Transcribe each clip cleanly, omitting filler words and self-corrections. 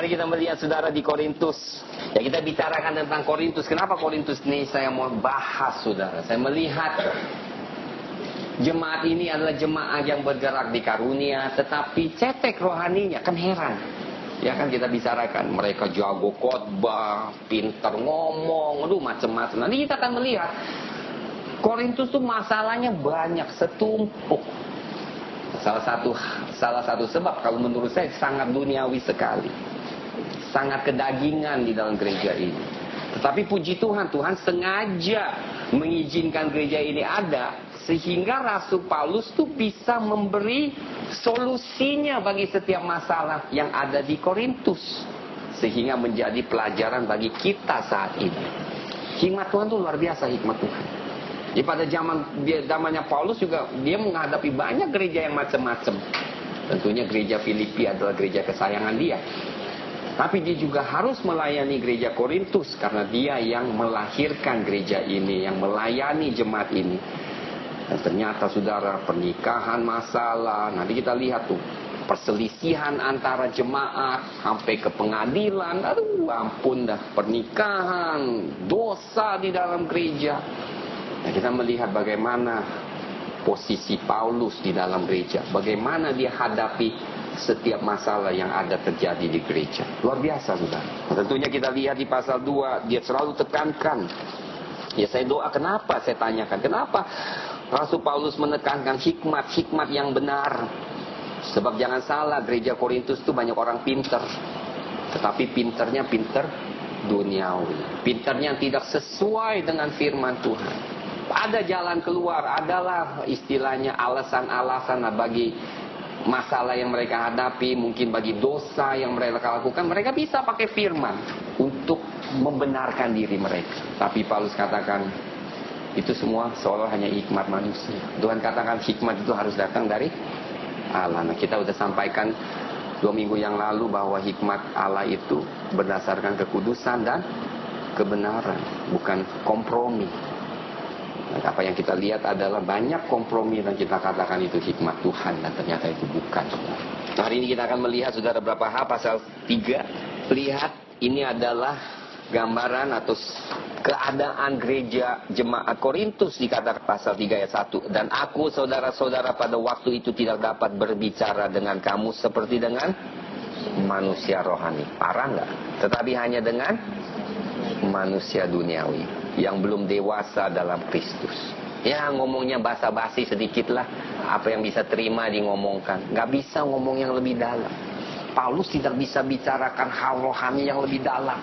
Mari kita melihat saudara di Korintus. Ya, kita bicarakan tentang Korintus. Kenapa Korintus ini saya mau bahas saudara? Saya melihat jemaat ini adalah jemaat yang bergerak di karunia, tetapi cetek rohaninya. Kan heran. Ya kan kita bicarakan, mereka jago khotbah, pintar ngomong, aduh macam-macam. Nanti kita akan melihat Korintus tuh masalahnya banyak, setumpuk. Salah satu sebab kalau menurut saya sangat duniawi sekali. Sangat kedagingan di dalam gereja ini. Tetapi puji Tuhan, Tuhan sengaja mengizinkan gereja ini ada, sehingga Rasul Paulus tuh bisa memberi solusinya bagi setiap masalah yang ada di Korintus, sehingga menjadi pelajaran bagi kita saat ini. Hikmat Tuhan tuh luar biasa, hikmat Tuhan. Di pada zamannya Paulus juga dia menghadapi banyak gereja yang macam-macam. Tentunya gereja Filipi adalah gereja kesayangan dia. Tapi dia juga harus melayani gereja Korintus karena dia yang melahirkan gereja ini, yang melayani jemaat ini. Dan ternyata saudara, pernikahan masalah. Nanti kita lihat tuh, perselisihan antara jemaat sampai ke pengadilan. Aduh, ampun dah, pernikahan, dosa di dalam gereja. Nah, kita melihat bagaimana posisi Paulus di dalam gereja. Bagaimana dia hadapi setiap masalah yang ada terjadi di gereja. Luar biasa saudara. Tentunya kita lihat di pasal 2, dia selalu tekankan. Ya saya doa, kenapa? Saya tanyakan, kenapa Rasul Paulus menekankan hikmat yang benar? Sebab jangan salah, gereja Korintus itu banyak orang pintar. Tetapi pintarnya pintar duniawi. Pintarnya tidak sesuai dengan firman Tuhan. Ada jalan keluar, adalah istilahnya alasan-alasan bagi masalah yang mereka hadapi, mungkin bagi dosa yang mereka lakukan. Mereka bisa pakai firman untuk membenarkan diri mereka. Tapi Paulus katakan, itu semua seolah hanya hikmat manusia. Tuhan katakan hikmat itu harus datang dari Allah. Nah, kita sudah sampaikan 2 minggu yang lalu bahwa hikmat Allah itu berdasarkan kekudusan dan kebenaran, bukan kompromi. Nah, apa yang kita lihat adalah banyak kompromi dan kita katakan itu hikmat Tuhan, dan ternyata itu bukan. Nah, hari ini kita akan melihat saudara berapa hal. Pasal 3, lihat ini adalah gambaran atau keadaan gereja jemaat Korintus. Dikatakan pasal 3 ayat 1, dan aku saudara-saudara pada waktu itu tidak dapat berbicara dengan kamu seperti dengan manusia rohani. Parah nggak? Tetapi hanya dengan manusia duniawi yang belum dewasa dalam Kristus. Ya, ngomongnya basa-basi sedikit lah. Apa yang bisa terima di ngomongkan. Gak bisa ngomong yang lebih dalam. Paulus tidak bisa bicarakan hal rohani yang lebih dalam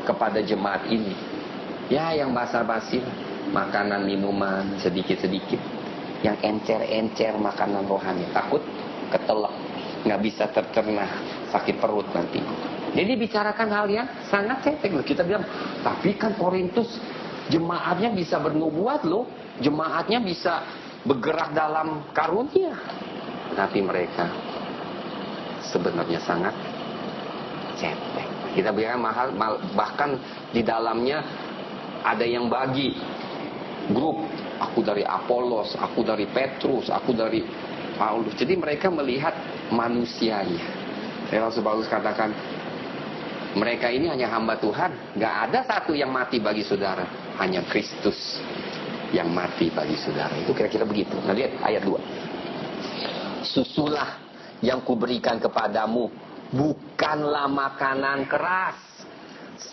kepada jemaat ini. Ya, yang basa-basi, makanan, minuman, sedikit-sedikit. Yang encer-encer makanan rohani. Takut ketelak, gak bisa tercerna, sakit perut nanti. Jadi bicarakan hal yang sangat cetek loh. Kita bilang, tapi kan Korintus jemaatnya bisa bernubuat loh. Jemaatnya bisa bergerak dalam karunia. Tapi mereka sebenarnya sangat cetek. Kita bilang bahkan di dalamnya ada yang bagi grup. Aku dari Apolos, aku dari Petrus, aku dari Paulus. Jadi mereka melihat manusianya. Rasul Paulus katakan, mereka ini hanya hamba Tuhan. Gak ada satu yang mati bagi saudara. Hanya Kristus yang mati bagi saudara. Itu kira-kira begitu. Nah, lihat ayat 2. Susulah yang kuberikan kepadamu bukanlah makanan keras,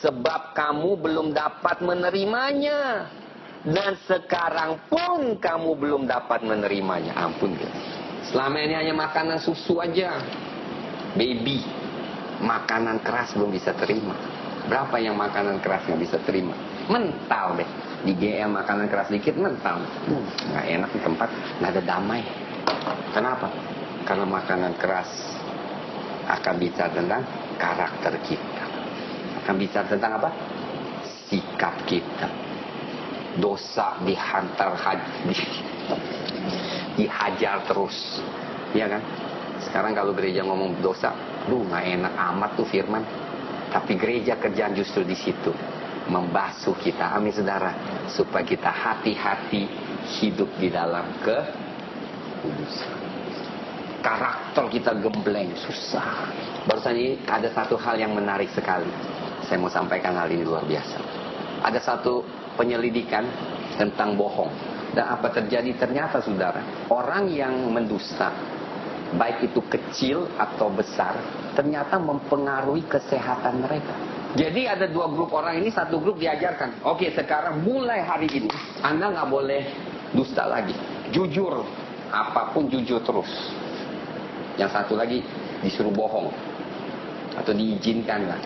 sebab kamu belum dapat menerimanya, dan sekarang pun kamu belum dapat menerimanya. Ampun ya. Selama ini hanya makanan susu aja, baby. Makanan keras belum bisa terima. Berapa yang makanan keras nggak bisa terima? Mental deh. Di GM makanan keras dikit mental. Nggak enak di tempat, nggak ada damai. Kenapa? Karena makanan keras akan bicara tentang karakter kita. Akan bicara tentang apa? Sikap kita. Dosa dihajar terus. Iya kan? Sekarang kalau gereja ngomong dosa, nggak enak amat tuh firman. Tapi gereja kerjaan justru di situ, membasuh kita. Amin saudara, supaya kita hati-hati hidup di dalam kekudusan. karakter kita gembleng, susah. Barusan ini ada satu hal yang menarik sekali. Saya mau sampaikan hal ini luar biasa. Ada satu penyelidikan tentang bohong. Dan apa terjadi? Ternyata saudara, orang yang mendusta, baik itu kecil atau besar, ternyata mempengaruhi kesehatan mereka. Jadi ada dua grup orang ini, satu grup diajarkan, oke sekarang mulai hari ini, Anda nggak boleh dusta lagi. Jujur, apapun jujur terus. Yang satu lagi disuruh bohong. Atau diizinkan lah.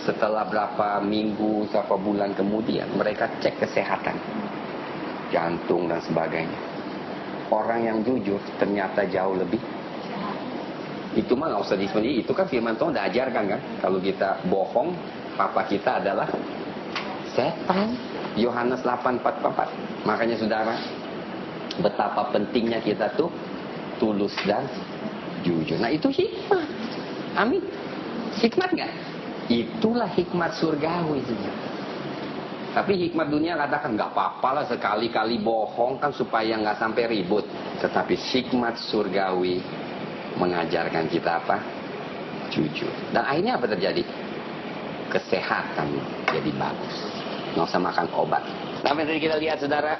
Setelah berapa minggu, berapa bulan kemudian, mereka cek kesehatan. Jantung dan sebagainya. Orang yang jujur ternyata jauh lebih. Itu mah nggak usah disembunyi. Itu kan firman Tuhan udah ajarkan kan. Kalau kita bohong, papa kita adalah setan. Yohanes 8:44. Makanya saudara, betapa pentingnya kita tuh tulus dan jujur. Nah itu hikmat. Amin. Hikmat nggak? Itulah hikmat surgawi. Tapi hikmat dunia katakan nggak apa-apa lah sekali-kali bohong kan supaya nggak sampai ribut. Tetapi hikmat surgawi mengajarkan kita apa? Jujur. Dan akhirnya apa terjadi? Kesehatan jadi bagus. Nggak usah makan obat. Tapi tadi kita lihat saudara,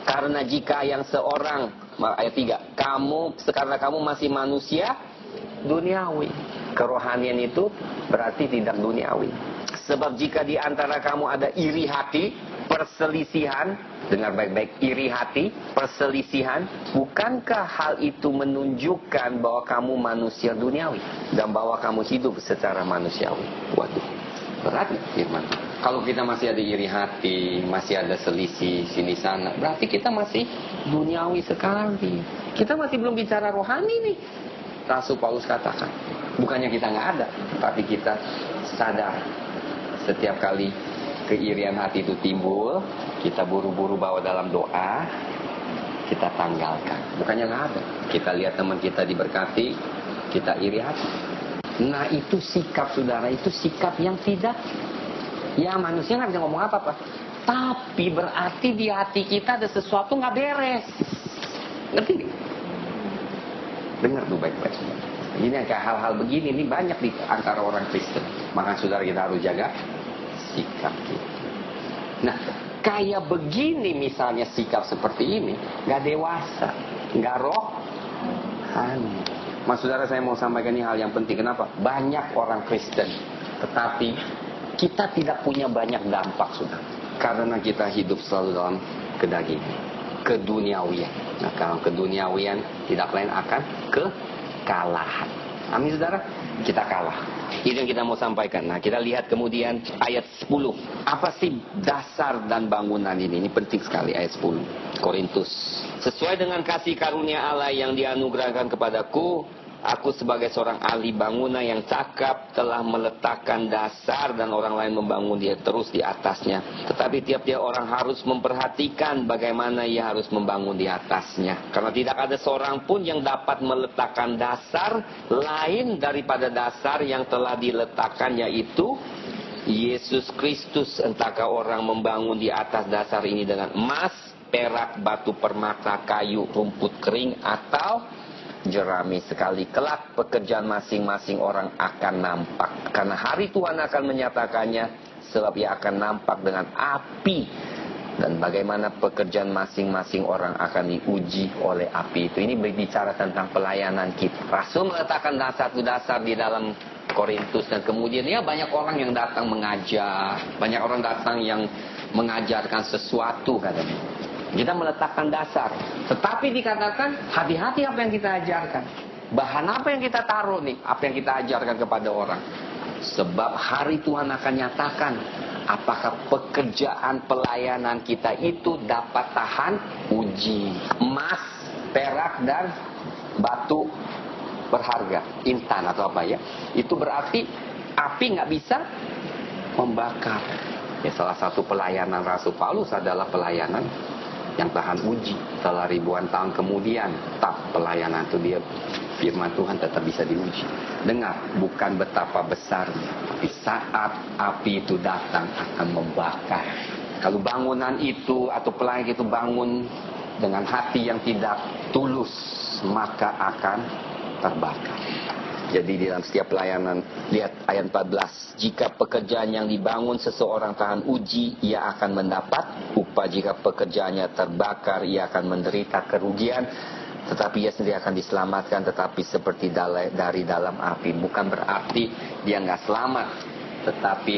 karena jika yang seorang, ayat 3, karena kamu masih manusia duniawi. Kerohanian itu berarti tidak duniawi. Sebab jika di antara kamu ada iri hati, perselisihan, dengar baik-baik, iri hati, perselisihan, bukankah hal itu menunjukkan bahwa kamu manusia duniawi dan bahwa kamu hidup secara manusiawi? Waduh, berat firman. Kalau kita masih ada iri hati, masih ada selisih sini sana, berarti kita masih duniawi sekali. Kita masih belum bicara rohani nih. Rasul Paulus katakan, bukannya kita nggak ada, tapi kita sadar setiap kali keirian hati itu timbul, kita buru-buru bawa dalam doa, kita tanggalkan. Bukannya nggak ada. Kita lihat teman kita diberkati, kita iri hati. Nah itu sikap saudara, itu sikap yang tidak. Ya manusia nggak bisa ngomong apa-apa. Tapi berarti di hati kita ada sesuatu nggak beres. Ngerti nggak? Dengar tuh baik-baik. Ini kayak hal-hal begini ini banyak di antara orang Kristen. Maka saudara kita harus jaga sikap kita. Nah, kayak begini misalnya sikap seperti ini, nggak dewasa, nggak rohani. Mas saudara saya mau sampaikan ini hal yang penting. Kenapa? Banyak orang Kristen, tetapi kita tidak punya banyak dampak saudara. Karena kita hidup selalu dalam kedagingan, keduniawian. Nah, kalau keduniawian tidak lain akan kekalahan. Amin saudara, kita kalah. Itu yang kita mau sampaikan. Nah kita lihat kemudian ayat 10. Apa sih dasar dan bangunan ini? Ini penting sekali ayat 10. Korintus. Sesuai dengan kasih karunia Allah yang dianugerahkan kepadaku, aku sebagai seorang ahli bangunan yang cakap telah meletakkan dasar dan orang lain membangun dia terus di atasnya. Tetapi tiap-tiap orang harus memperhatikan bagaimana ia harus membangun di atasnya. Karena tidak ada seorang pun yang dapat meletakkan dasar lain daripada dasar yang telah diletakkan, yaitu Yesus Kristus. Entahkah orang membangun di atas dasar ini dengan emas, perak, batu permata, kayu, rumput kering, atau jerami. Sekali kelak pekerjaan masing-masing orang akan nampak, karena hari Tuhan akan menyatakannya, sebab ia akan nampak dengan api, dan bagaimana pekerjaan masing-masing orang akan diuji oleh api itu. Ini berbicara tentang pelayanan kita. Rasul meletakkan satu dasar di dalam Korintus, dan kemudian ya banyak orang yang datang mengajar, banyak orang datang yang mengajarkan sesuatu katanya. Kita meletakkan dasar. Tetapi dikatakan hati-hati apa yang kita ajarkan. Bahan apa yang kita taruh nih, apa yang kita ajarkan kepada orang. Sebab hari Tuhan akan nyatakan apakah pekerjaan pelayanan kita itu dapat tahan uji. Emas, perak, dan batu berharga, intan atau apa ya. Itu berarti api nggak bisa membakar. Ya, salah satu pelayanan Rasul Paulus adalah pelayanan yang tahan uji. Setelah ribuan tahun kemudian, pelayanan itu dia, firman Tuhan tetap bisa diuji. Dengar, bukan betapa besarnya, tapi saat api itu datang akan membakar. Kalau bangunan itu atau pelayan itu bangun dengan hati yang tidak tulus, maka akan terbakar. Jadi di dalam setiap pelayanan, lihat ayat 14. Jika pekerjaan yang dibangun seseorang tahan uji, ia akan mendapat upah. Jika pekerjaannya terbakar, ia akan menderita kerugian. Tetapi ia sendiri akan diselamatkan, tetapi seperti dari dalam api. Bukan berarti dia nggak selamat, tetapi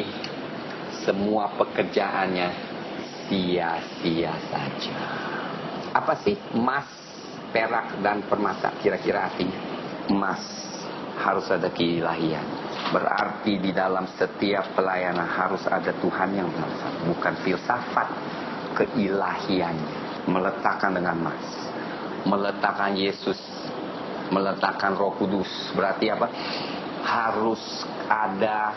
semua pekerjaannya sia-sia saja. Apa sih emas, perak, dan permata? Kira-kira artinya emas harus ada keilahian. Berarti di dalam setiap pelayanan harus ada Tuhan yang bersama, bukan filsafat, keilahian. Meletakkan dengan emas, meletakkan Yesus, meletakkan Roh Kudus. Berarti apa? Harus ada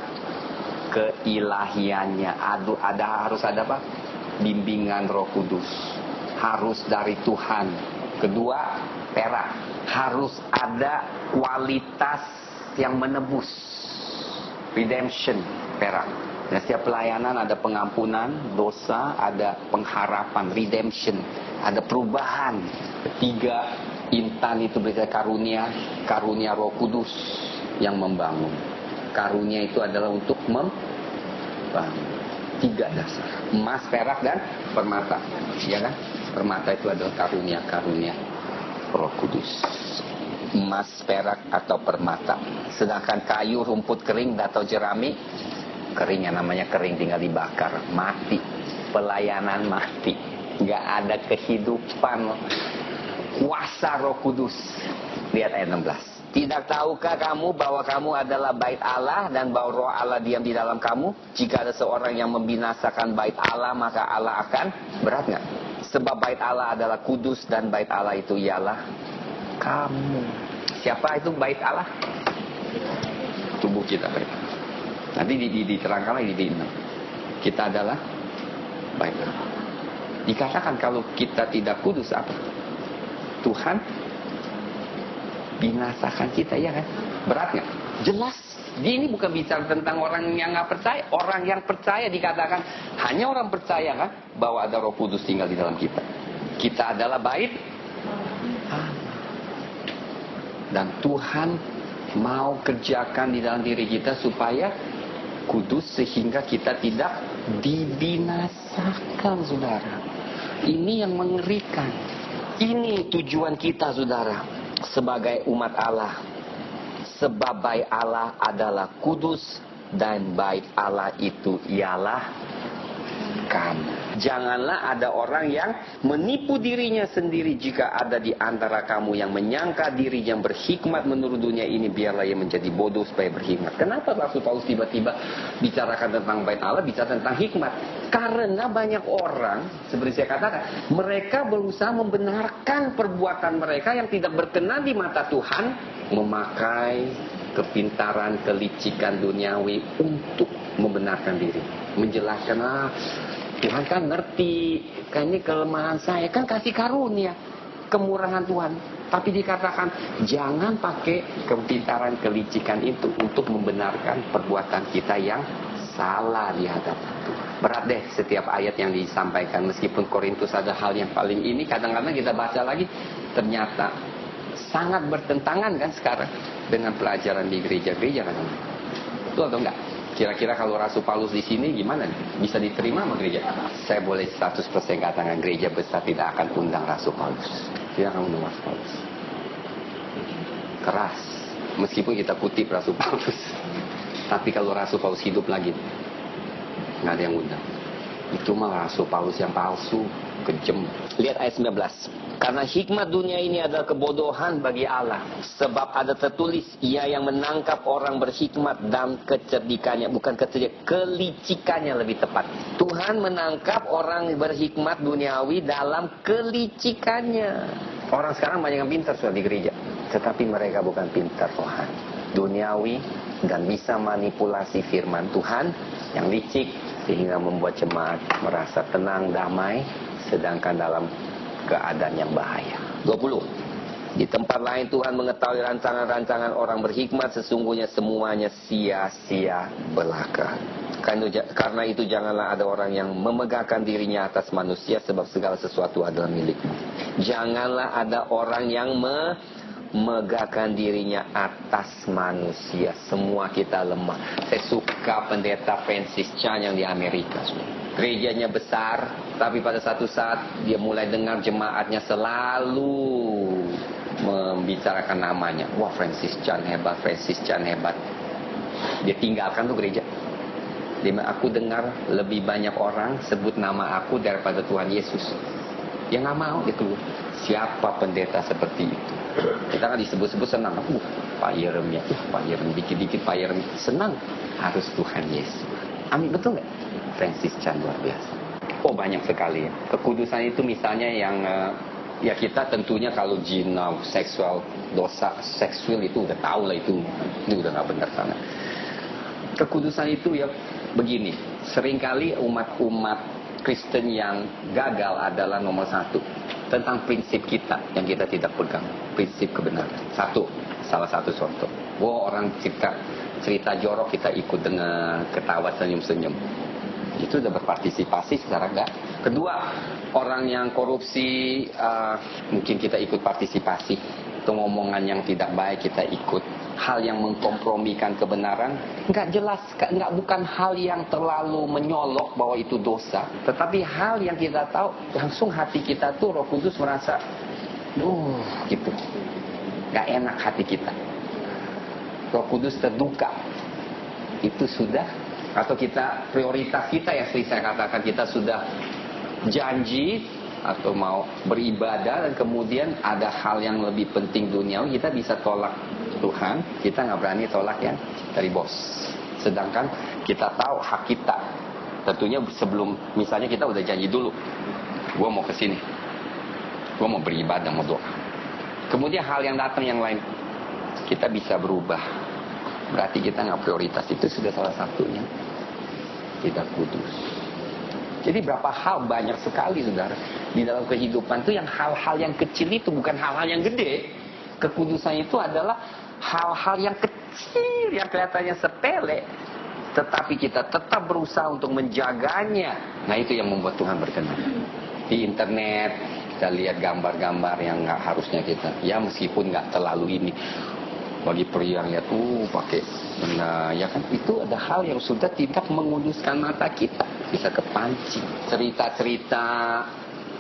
keilahiannya. Harus ada apa? Bimbingan Roh Kudus. Harus dari Tuhan. Kedua, perak. Harus ada kualitas yang menebus. Redemption, perak. Nah, setiap pelayanan ada pengampunan dosa, ada pengharapan, redemption, ada perubahan. Ketiga, intan itu berarti karunia, karunia Roh Kudus yang membangun. Karunia itu adalah untuk membangun. 3 dasar. Emas, perak, dan permata. Ya kan? Permata itu adalah karunia-karunia Roh Kudus. Emas, perak, atau permata. Sedangkan kayu, rumput kering, atau jerami, kering, yang namanya kering, tinggal dibakar, mati. Pelayanan mati. Gak ada kehidupan kuasa Roh Kudus. Lihat ayat 16. Tidak tahukah kamu bahwa kamu adalah bait Allah dan bahwa Roh Allah diam di dalam kamu? Jika ada seorang yang membinasakan bait Allah, maka Allah akan, berat nggak? Sebab bait Allah adalah kudus dan bait Allah itu ialah kamu. Siapa itu bait Allah? Tubuh kita. Nanti diterangkan lagi di 6. Kita adalah bait Allah. Dikatakan kalau kita tidak kudus apa? Tuhan binasakan kita, ya kan? Berat nggak? Jelas. Ini bukan bicara tentang orang yang nggak percaya. Orang yang percaya dikatakan, hanya orang percaya kan bahwa ada Roh Kudus tinggal di dalam kita. Kita adalah bait Allah. Dan Tuhan mau kerjakan di dalam diri kita supaya kudus sehingga kita tidak dibinasakan, saudara. Ini yang mengerikan. Ini tujuan kita, saudara, sebagai umat Allah. Sebab bait Allah adalah kudus dan bait Allah itu ialah kamu. Janganlah ada orang yang menipu dirinya sendiri. Jika ada di antara kamu yang menyangka dirinya berhikmat menurut dunia ini, biarlah ia menjadi bodoh supaya berhikmat. Kenapa Rasul Paulus tiba-tiba bicarakan tentang bait Allah, bicara tentang hikmat? Karena banyak orang, seperti saya katakan, mereka berusaha membenarkan perbuatan mereka yang tidak berkenan di mata Tuhan, memakai kepintaran, kelicikan duniawi untuk membenarkan diri, menjelaskan, Tuhan kan ngerti, kan ini kelemahan saya, kan kasih karunia, kemurahan Tuhan. Tapi dikatakan jangan pakai kepintaran, kelicikan itu untuk membenarkan perbuatan kita yang salah di hadapan Tuhan. Berat deh setiap ayat yang disampaikan. Meskipun Korintus ada hal yang paling ini, kadang-kadang kita baca lagi, ternyata sangat bertentangan kan sekarang dengan pelajaran di gereja-gereja kan. Betul atau enggak? Kira-kira kalau Rasul Paulus di sini gimana nih? Bisa diterima sama gereja? Saya boleh 100% katakan gereja besar tidak akan undang Rasul Paulus. Tidak akan undang Rasul Paulus. Keras. Meskipun kita kutip Rasul Paulus. Tapi kalau Rasul Paulus hidup lagi, nggak ada yang undang. Itu mah Rasul Paulus yang palsu, kejem. Lihat ayat 19. Karena hikmat dunia ini adalah kebodohan bagi Allah. Sebab ada tertulis, ia yang menangkap orang berhikmat dan kecerdikannya. Bukan kecerdikan, kelicikannya lebih tepat. Tuhan menangkap orang berhikmat duniawi dalam kelicikannya. Orang sekarang banyak yang pintar sudah di gereja. Tetapi mereka bukan pintar rohani, duniawi, dan bisa manipulasi firman Tuhan yang licik. Sehingga membuat jemaat merasa tenang, damai. Sedangkan dalam keadaan yang bahaya. 20. Di tempat lain Tuhan mengetahui rancangan-rancangan orang berhikmat, sesungguhnya semuanya sia-sia belaka. Karena itu janganlah ada orang yang memegahkan dirinya atas manusia, sebab segala sesuatu adalah milikmu. Janganlah ada orang yang megahkan dirinya atas manusia. Semua kita lemah. Saya suka pendeta Francis Chan yang di Amerika. Gerejanya besar, tapi pada satu saat dia mulai dengar jemaatnya selalu membicarakan namanya. Wah, Francis Chan hebat, Francis Chan hebat. Dia tinggalkan tuh gereja. Aku dengar lebih banyak orang sebut nama aku daripada Tuhan Yesus. Dia nggak mau, dia keluar. Siapa pendeta seperti itu? Kita kan disebut-sebut senang. Pak Yeremia, Pak Yeremia, dikit-dikit Pak Yeremia. Senang, harus Tuhan Yesus. Amin, betul nggak? Francis Chan luar biasa. Oh, banyak sekali ya. Kekudusan itu misalnya yang ya kita tentunya kalau zina, seksual, dosa seksual itu udah tahu lah itu udah nggak benar sana. Kekudusan itu ya begini, seringkali umat-umat Kristen yang gagal adalah nomor satu tentang prinsip kita yang kita tidak pegang, prinsip kebenaran. Salah satu contoh. Wah, orang cerita jorok kita ikut dengan ketawa senyum-senyum. Itu udah berpartisipasi secara enggak. Kedua, orang yang korupsi mungkin kita ikut partisipasi. Itu ngomongan yang tidak baik kita ikut. Hal yang mengkompromikan kebenaran enggak jelas, bukan hal yang terlalu menyolok bahwa itu dosa, tetapi hal yang kita tahu langsung hati kita tuh Roh Kudus merasa gitu. Enggak enak hati kita. Roh Kudus terduka. Itu sudah. Atau kita, prioritas kita yang sering saya katakan, kita sudah janji atau mau beribadah dan kemudian ada hal yang lebih penting duniawi, kita bisa tolak Tuhan, kita nggak berani tolak yang dari bos. Sedangkan kita tahu hak kita. Tentunya sebelum, misalnya kita udah janji dulu, gue mau kesini, gue mau beribadah, mau doa. Kemudian hal yang datang yang lain, kita bisa berubah. Berarti kita nggak prioritas. Itu sudah salah satunya tidak kudus. Jadi berapa hal banyak sekali saudara di dalam kehidupan itu yang hal-hal yang kecil itu bukan hal-hal yang gede. Kekudusan itu adalah hal-hal yang kecil yang kelihatannya sepele, tetapi kita tetap berusaha untuk menjaganya. Nah, itu yang membuat Tuhan berkenan. Di internet kita lihat gambar-gambar yang nggak harusnya kita. Ya meskipun nggak terlalu ini. Bagi pria yang lihat pakai ya kan, itu ada hal yang sudah tidak menguduskan mata kita, bisa kepancing. Cerita-cerita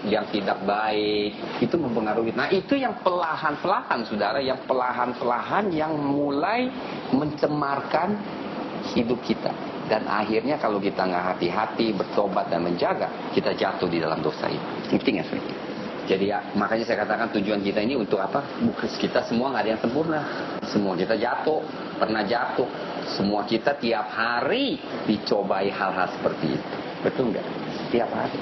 yang tidak baik itu mempengaruhi. Nah, itu yang perlahan-lahan saudara, yang perlahan-lahan yang mulai mencemarkan hidup kita. Dan akhirnya kalau kita nggak hati-hati, bertobat dan menjaga, kita jatuh di dalam dosa itu. Ngerti nggak sih? Jadi ya, makanya saya katakan tujuan kita ini untuk apa? Bukan kita semua nggak ada yang sempurna. Semua kita jatuh, pernah jatuh. Semua kita tiap hari dicobai hal-hal seperti itu. Betul nggak? Tiap hari.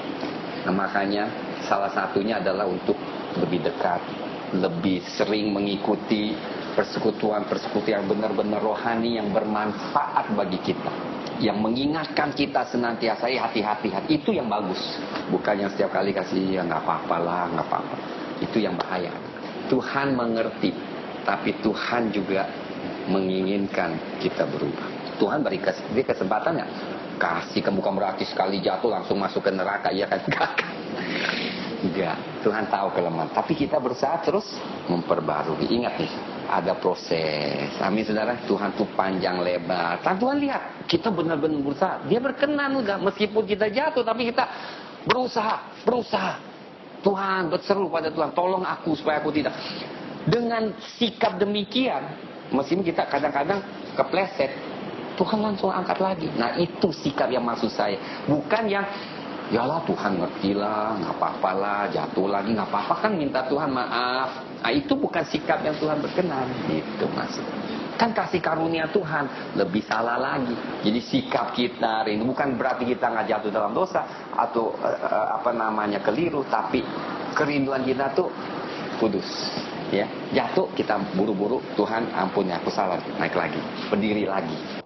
Nah, makanya salah satunya adalah untuk lebih dekat, lebih sering mengikuti persekutuan-persekutuan yang benar-benar rohani yang bermanfaat bagi kita. Yang mengingatkan kita senantiasa hati-hati. Itu yang bagus. Bukan yang setiap kali kasih ya nggak apa-apa lah, nggak apa-apa. Itu yang bahaya. Tuhan mengerti, tapi Tuhan juga menginginkan kita berubah. Tuhan beri kesempatan nggak? Kasih ke bukan berarti sekali jatuh langsung masuk ke neraka, ya kan? Enggak. Tuhan tahu kelemahan, tapi kita berusaha terus memperbarui. Ingat nih, ada proses. Amin saudara. Tuhan tuh panjang lebar. Tuhan lihat kita benar-benar berusaha. Dia berkenan udah, meskipun kita jatuh, tapi kita berusaha. Tuhan berseru pada Tuhan, tolong aku supaya aku tidak. Dengan sikap demikian, meskipun kita kadang-kadang kepleset, Tuhan langsung angkat lagi. Nah, itu sikap yang maksud saya. Bukan yang yalah Tuhan ngertilah, nggak apa-apa lah, jatuh lagi nggak apa-apa, kan minta Tuhan maaf. Nah, itu bukan sikap yang Tuhan berkenan. Itu maksud. Kan kasih karunia Tuhan lebih salah lagi. Jadi sikap kita ini bukan berarti kita nggak jatuh dalam dosa atau keliru, tapi kerinduan kita tuh kudus. Ya, jatuh kita buru-buru, Tuhan ampun ya aku salah, naik lagi, berdiri lagi.